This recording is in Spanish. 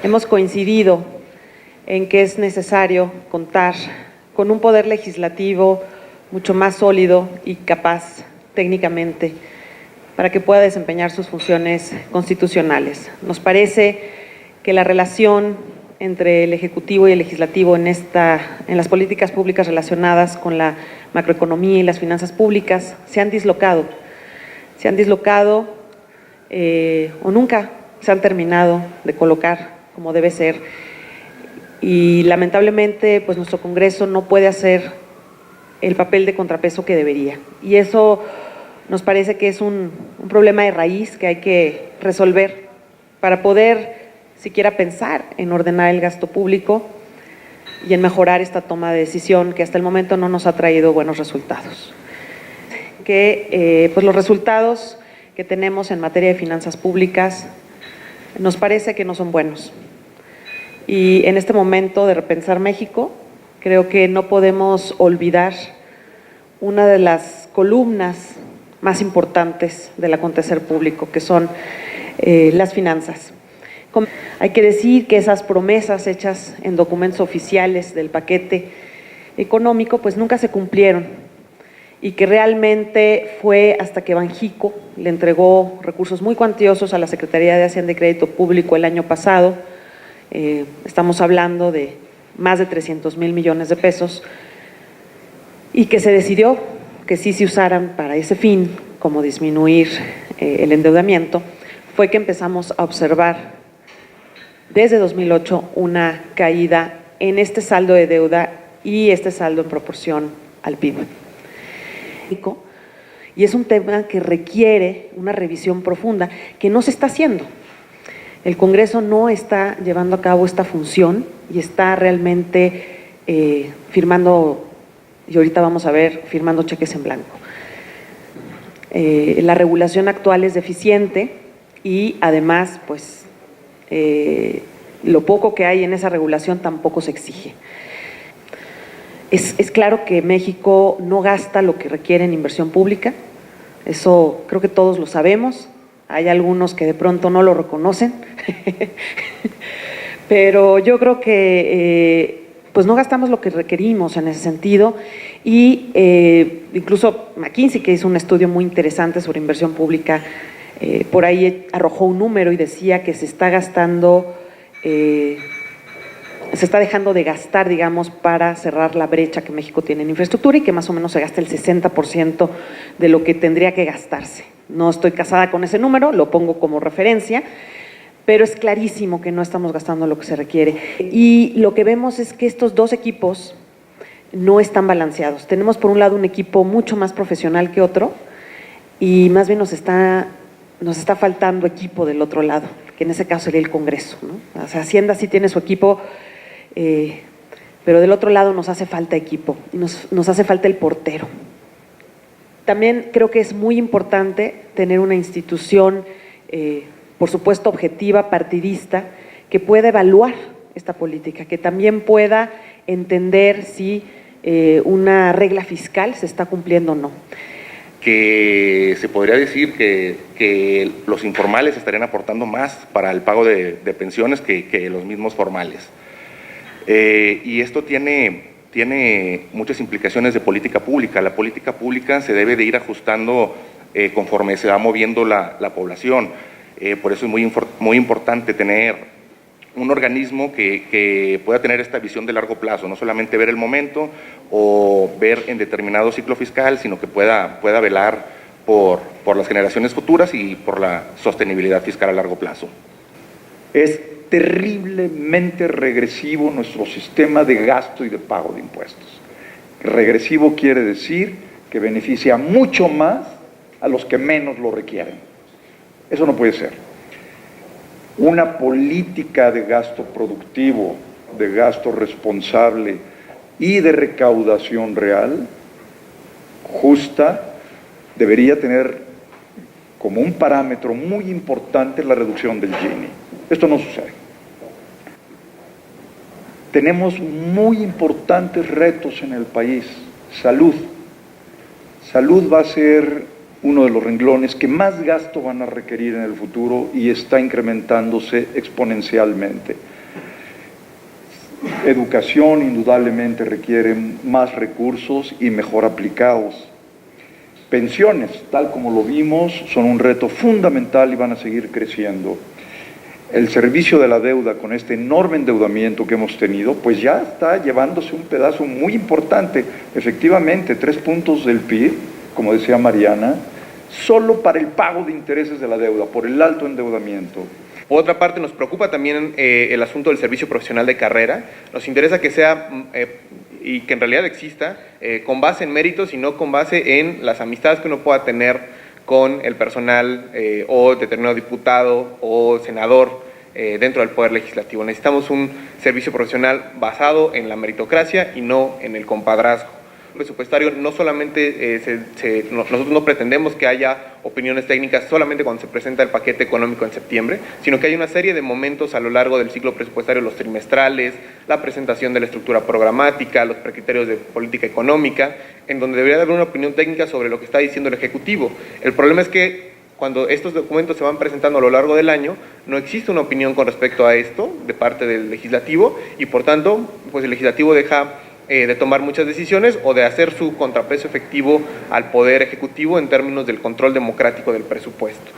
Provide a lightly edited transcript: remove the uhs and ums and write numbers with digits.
Hemos coincidido en que es necesario contar con un poder legislativo mucho más sólido y capaz técnicamente para que pueda desempeñar sus funciones constitucionales. Nos parece que la relación entre el Ejecutivo y el Legislativo en las políticas públicas relacionadas con la macroeconomía y las finanzas públicas se han dislocado o nunca se han terminado de colocar como debe ser, y lamentablemente pues nuestro Congreso no puede hacer el papel de contrapeso que debería, y eso nos parece que es un problema de raíz que hay que resolver para poder siquiera pensar en ordenar el gasto público y en mejorar esta toma de decisión que hasta el momento no nos ha traído buenos resultados. Pues los resultados que tenemos en materia de finanzas públicas nos parece que no son buenos. Y en este momento de repensar México, creo que no podemos olvidar una de las columnas más importantes del acontecer público, que son las finanzas. Hay que decir que esas promesas hechas en documentos oficiales del paquete económico pues nunca se cumplieron, y que realmente fue hasta que Banjico le entregó recursos muy cuantiosos a la Secretaría de Hacienda y Crédito Público el año pasado, estamos hablando de más de 300,000 millones de pesos, y que se decidió que sí se usaran para ese fin, como disminuir el endeudamiento, fue que empezamos a observar desde 2008 una caída en este saldo de deuda y este saldo en proporción al PIB. Y es un tema que requiere una revisión profunda que no se está haciendo. El Congreso no está llevando a cabo esta función y está realmente firmando, y ahorita vamos a ver, firmando cheques en blanco. La regulación actual es deficiente y además, pues, lo poco que hay en esa regulación tampoco se exige. Es claro que México no gasta lo que requiere en inversión pública, eso creo que todos lo sabemos, hay algunos que de pronto no lo reconocen, pero yo creo que pues no gastamos lo que requerimos en ese sentido, y incluso McKinsey, que hizo un estudio muy interesante sobre inversión pública, por ahí arrojó un número y decía que se está gastando, se está dejando de gastar, digamos, para cerrar la brecha que México tiene en infraestructura, y que más o menos se gasta el 60% de lo que tendría que gastarse. No estoy casada con ese número, lo pongo como referencia, pero es clarísimo que no estamos gastando lo que se requiere. Y lo que vemos es que estos dos equipos no están balanceados. Tenemos por un lado un equipo mucho más profesional que otro, y más bien nos está faltando equipo del otro lado, que en ese caso sería el Congreso, ¿no? O sea, Hacienda sí tiene su equipo, pero del otro lado nos hace falta equipo, y nos hace falta el portero. También creo que es muy importante tener una institución, por supuesto objetiva, partidista, que pueda evaluar esta política, que también pueda entender si una regla fiscal se está cumpliendo o no. Que se podría decir que los informales estarían aportando más para el pago de pensiones que los mismos formales. Y esto tiene muchas implicaciones de política pública. La política pública se debe de ir ajustando conforme se va moviendo la población. Por eso es muy importante tener un organismo que pueda tener esta visión de largo plazo, no solamente ver el momento o ver en determinado ciclo fiscal, sino que pueda velar por las generaciones futuras y por la sostenibilidad fiscal a largo plazo. Es terriblemente regresivo nuestro sistema de gasto y de pago de impuestos. Regresivo quiere decir que beneficia mucho más a los que menos lo requieren. Eso no puede ser. Una política de gasto productivo, de gasto responsable y de recaudación real, justa, debería tener como un parámetro muy importante la reducción del Gini. Esto no sucede. Tenemos muy importantes retos en el país. Salud. Salud va a ser uno de los renglones que más gasto van a requerir en el futuro y está incrementándose exponencialmente. Educación indudablemente requiere más recursos y mejor aplicados. Pensiones, tal como lo vimos, son un reto fundamental y van a seguir creciendo. El servicio de la deuda, con este enorme endeudamiento que hemos tenido, pues ya está llevándose un pedazo muy importante. Efectivamente, 3 puntos del PIB, como decía Mariana, solo para el pago de intereses de la deuda, por el alto endeudamiento. Por otra parte, nos preocupa también el asunto del servicio profesional de carrera. Nos interesa que sea, y que en realidad exista, con base en méritos y no con base en las amistades que uno pueda tener con el personal o determinado diputado o senador dentro del Poder Legislativo. Necesitamos un servicio profesional basado en la meritocracia y no en el compadrazgo. Presupuestario no solamente nosotros no pretendemos que haya opiniones técnicas solamente cuando se presenta el paquete económico en septiembre, sino que hay una serie de momentos a lo largo del ciclo presupuestario, los trimestrales, la presentación de la estructura programática, los precriterios de política económica, en donde debería haber una opinión técnica sobre lo que está diciendo el Ejecutivo. El problema es que cuando estos documentos se van presentando a lo largo del año, no existe una opinión con respecto a esto de parte del Legislativo y por tanto, pues el Legislativo deja de tomar muchas decisiones o de hacer su contrapeso efectivo al Poder Ejecutivo en términos del control democrático del presupuesto.